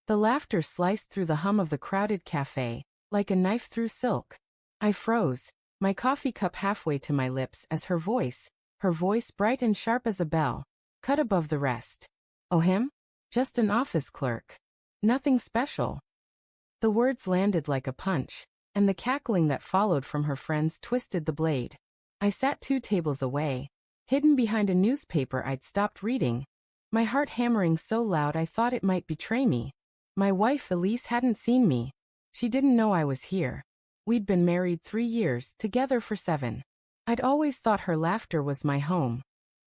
The laughter sliced through the hum of the crowded cafe, like a knife through silk. I froze, my coffee cup halfway to my lips as her voice bright and sharp as a bell, cut above the rest. "Oh, him? Just an office clerk. Nothing special." The words landed like a punch, and the cackling that followed from her friends twisted the blade. I sat 2 tables away, hidden behind a newspaper I'd stopped reading, my heart hammering so loud I thought it might betray me. My wife Elise hadn't seen me. She didn't know I was here. We'd been married 3 years, together for 7. I'd always thought her laughter was my home.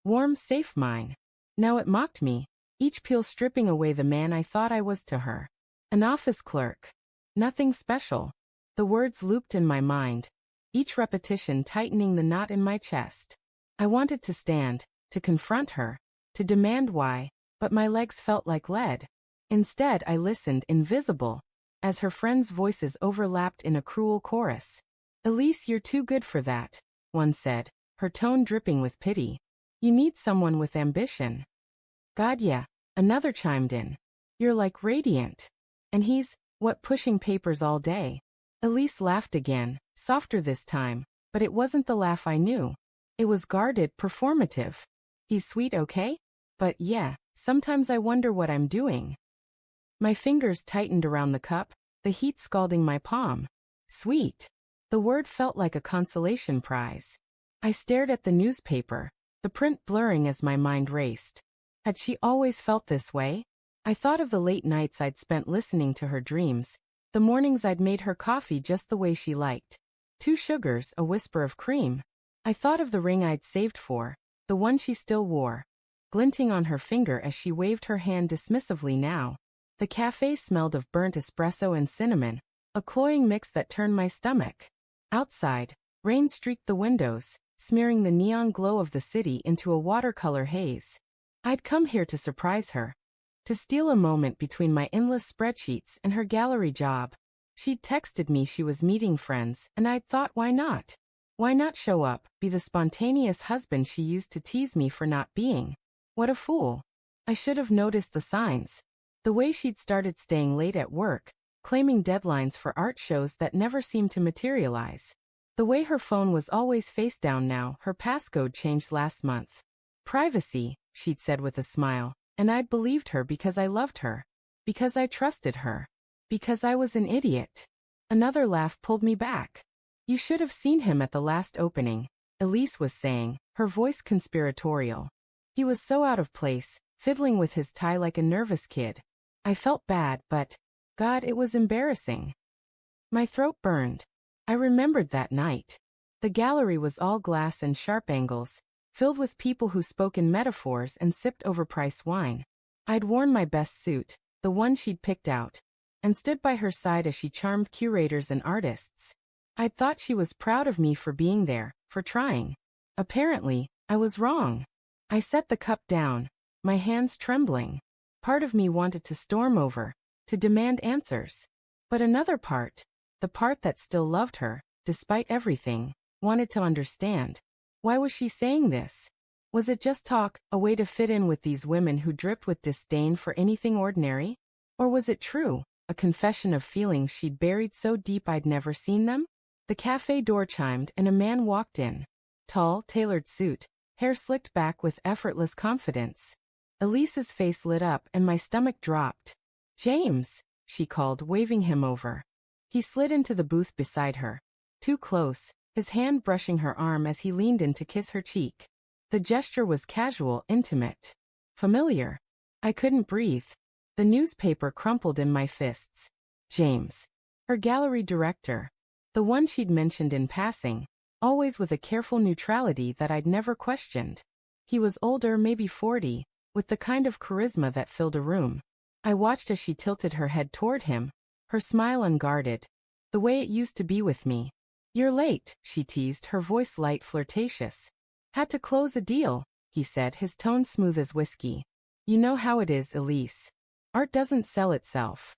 Warm, safe mine. Now it mocked me, each peal stripping away the man I thought I was to her. An office clerk. Nothing special. The words looped in my mind, each repetition tightening the knot in my chest. I wanted to stand, to confront her, to demand why, but my legs felt like lead. Instead, I listened, invisible, as her friends' voices overlapped in a cruel chorus. "Elise, you're too good for that," one said, her tone dripping with pity. "You need someone with ambition." "God, yeah," another chimed in. "You're like radiant." "And he's, what, pushing papers all day?" Elise laughed again, softer this time, but it wasn't the laugh I knew. It was guarded, performative. "He's sweet, okay? But yeah, sometimes I wonder what I'm doing." My fingers tightened around the cup, the heat scalding my palm. Sweet. The word felt like a consolation prize. I stared at the newspaper, the print blurring as my mind raced. Had she always felt this way? I thought of the late nights I'd spent listening to her dreams, the mornings I'd made her coffee just the way she liked. 2 sugars, a whisper of cream. I thought of the ring I'd saved for, the one she still wore, glinting on her finger as she waved her hand dismissively now. The cafe smelled of burnt espresso and cinnamon, a cloying mix that turned my stomach. Outside, rain streaked the windows, smearing the neon glow of the city into a watercolor haze. I'd come here to surprise her, to steal a moment between my endless spreadsheets and her gallery job. She'd texted me she was meeting friends, and I'd thought, why not? Why not show up, be the spontaneous husband she used to tease me for not being? What a fool. I should have noticed the signs. The way she'd started staying late at work, claiming deadlines for art shows that never seemed to materialize. The way her phone was always face down now, her passcode changed last month. Privacy, she'd said with a smile, and I'd believed her because I loved her. Because I trusted her. Because I was an idiot. Another laugh pulled me back. "You should have seen him at the last opening," Elise was saying, her voice conspiratorial. "He was so out of place, fiddling with his tie like a nervous kid." I felt bad, but, God, it was embarrassing. My throat burned. I remembered that night. The gallery was all glass and sharp angles, filled with people who spoke in metaphors and sipped overpriced wine. I'd worn my best suit, the one she'd picked out, and stood by her side as she charmed curators and artists. I'd thought she was proud of me for being there, for trying. Apparently, I was wrong. I set the cup down, my hands trembling. Part of me wanted to storm over, to demand answers. But another part, the part that still loved her, despite everything, wanted to understand. Why was she saying this? Was it just talk, a way to fit in with these women who dripped with disdain for anything ordinary? Or was it true, a confession of feelings she'd buried so deep I'd never seen them? The cafe door chimed and a man walked in. Tall, tailored suit, hair slicked back with effortless confidence. Elise's face lit up and my stomach dropped. "James," she called, waving him over. He slid into the booth beside her. Too close, his hand brushing her arm as he leaned in to kiss her cheek. The gesture was casual, intimate. Familiar. I couldn't breathe. The newspaper crumpled in my fists. James. Her gallery director. The one she'd mentioned in passing, always with a careful neutrality that I'd never questioned. He was older, maybe 40, with the kind of charisma that filled a room. I watched as she tilted her head toward him, her smile unguarded, the way it used to be with me. "You're late," she teased, her voice light, flirtatious. "Had to close a deal," he said, his tone smooth as whiskey. "You know how it is, Elise. Art doesn't sell itself."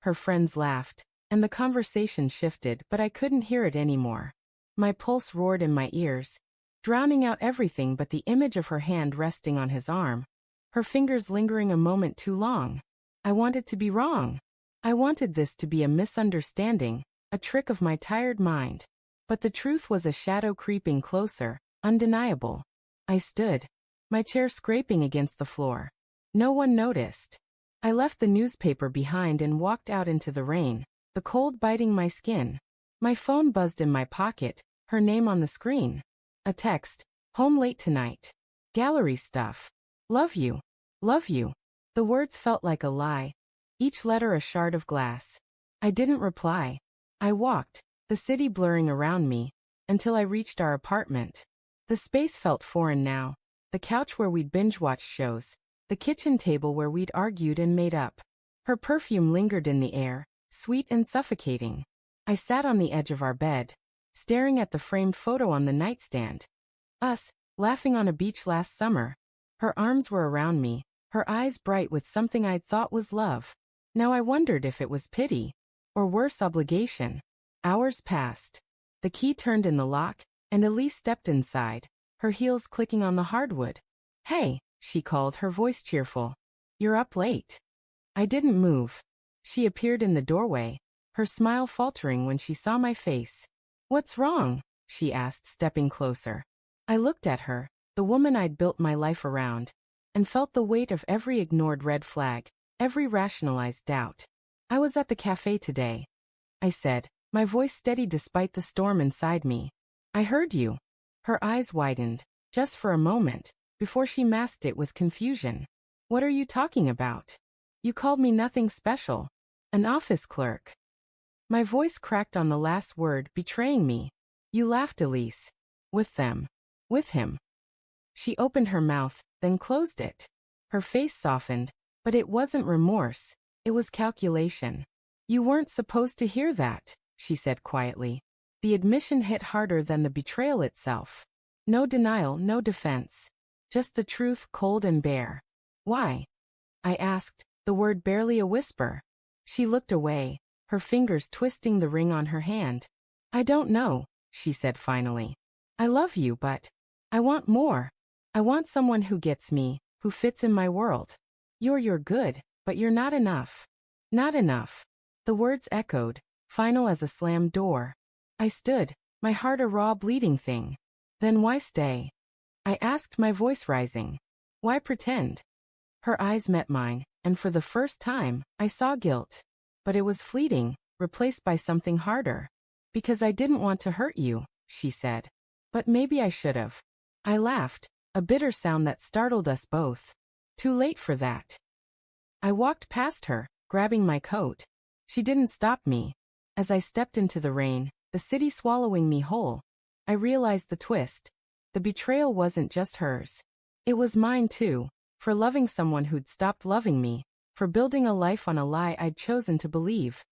Her friends laughed, and the conversation shifted, but I couldn't hear it anymore. My pulse roared in my ears, drowning out everything but the image of her hand resting on his arm, her fingers lingering a moment too long. I wanted to be wrong. I wanted this to be a misunderstanding, a trick of my tired mind. But the truth was a shadow creeping closer, undeniable. I stood, my chair scraping against the floor. No one noticed. I left the newspaper behind and walked out into the rain, the cold biting my skin. My phone buzzed in my pocket, her name on the screen. A text, home late tonight. Gallery stuff. Love you. Love you. The words felt like a lie, each letter a shard of glass. I didn't reply. I walked, the city blurring around me, until I reached our apartment. The space felt foreign now. The couch where we'd binge-watched shows. The kitchen table where we'd argued and made up. Her perfume lingered in the air, sweet and suffocating. I sat on the edge of our bed, staring at the framed photo on the nightstand. Us, laughing on a beach last summer. Her arms were around me, her eyes bright with something I'd thought was love. Now I wondered if it was pity, or worse, obligation. Hours passed. The key turned in the lock, and Elise stepped inside, her heels clicking on the hardwood. "Hey," she called, her voice cheerful. "You're up late." I didn't move. She appeared in the doorway, her smile faltering when she saw my face. "What's wrong?" she asked, stepping closer. I looked at her, the woman I'd built my life around, and felt the weight of every ignored red flag, every rationalized doubt. "I was at the cafe today," I said, my voice steady despite the storm inside me. "I heard you." Her eyes widened, just for a moment, before she masked it with confusion. "What are you talking about? You called me nothing special. An office clerk." My voice cracked on the last word, betraying me. "You laughed, Elise. With them. With him." She opened her mouth, then closed it. Her face softened, but it wasn't remorse, it was calculation. "You weren't supposed to hear that," she said quietly. The admission hit harder than the betrayal itself. No denial, no defense. Just the truth, cold and bare. "Why?" I asked, the word barely a whisper. She looked away, her fingers twisting the ring on her hand. "I don't know," she said finally. "I love you, but I want more. I want someone who gets me, who fits in my world. You're good, but you're not enough." Not enough. The words echoed, final as a slammed door. I stood, my heart a raw bleeding thing. "Then why stay?" I asked, my voice rising. "Why pretend?" Her eyes met mine, and for the first time, I saw guilt. But it was fleeting, replaced by something harder. "Because I didn't want to hurt you," she said. "But maybe I should've." I laughed, a bitter sound that startled us both. "Too late for that." I walked past her, grabbing my coat. She didn't stop me. As I stepped into the rain, the city swallowing me whole, I realized the twist. The betrayal wasn't just hers. It was mine too, for loving someone who'd stopped loving me, for building a life on a lie I'd chosen to believe.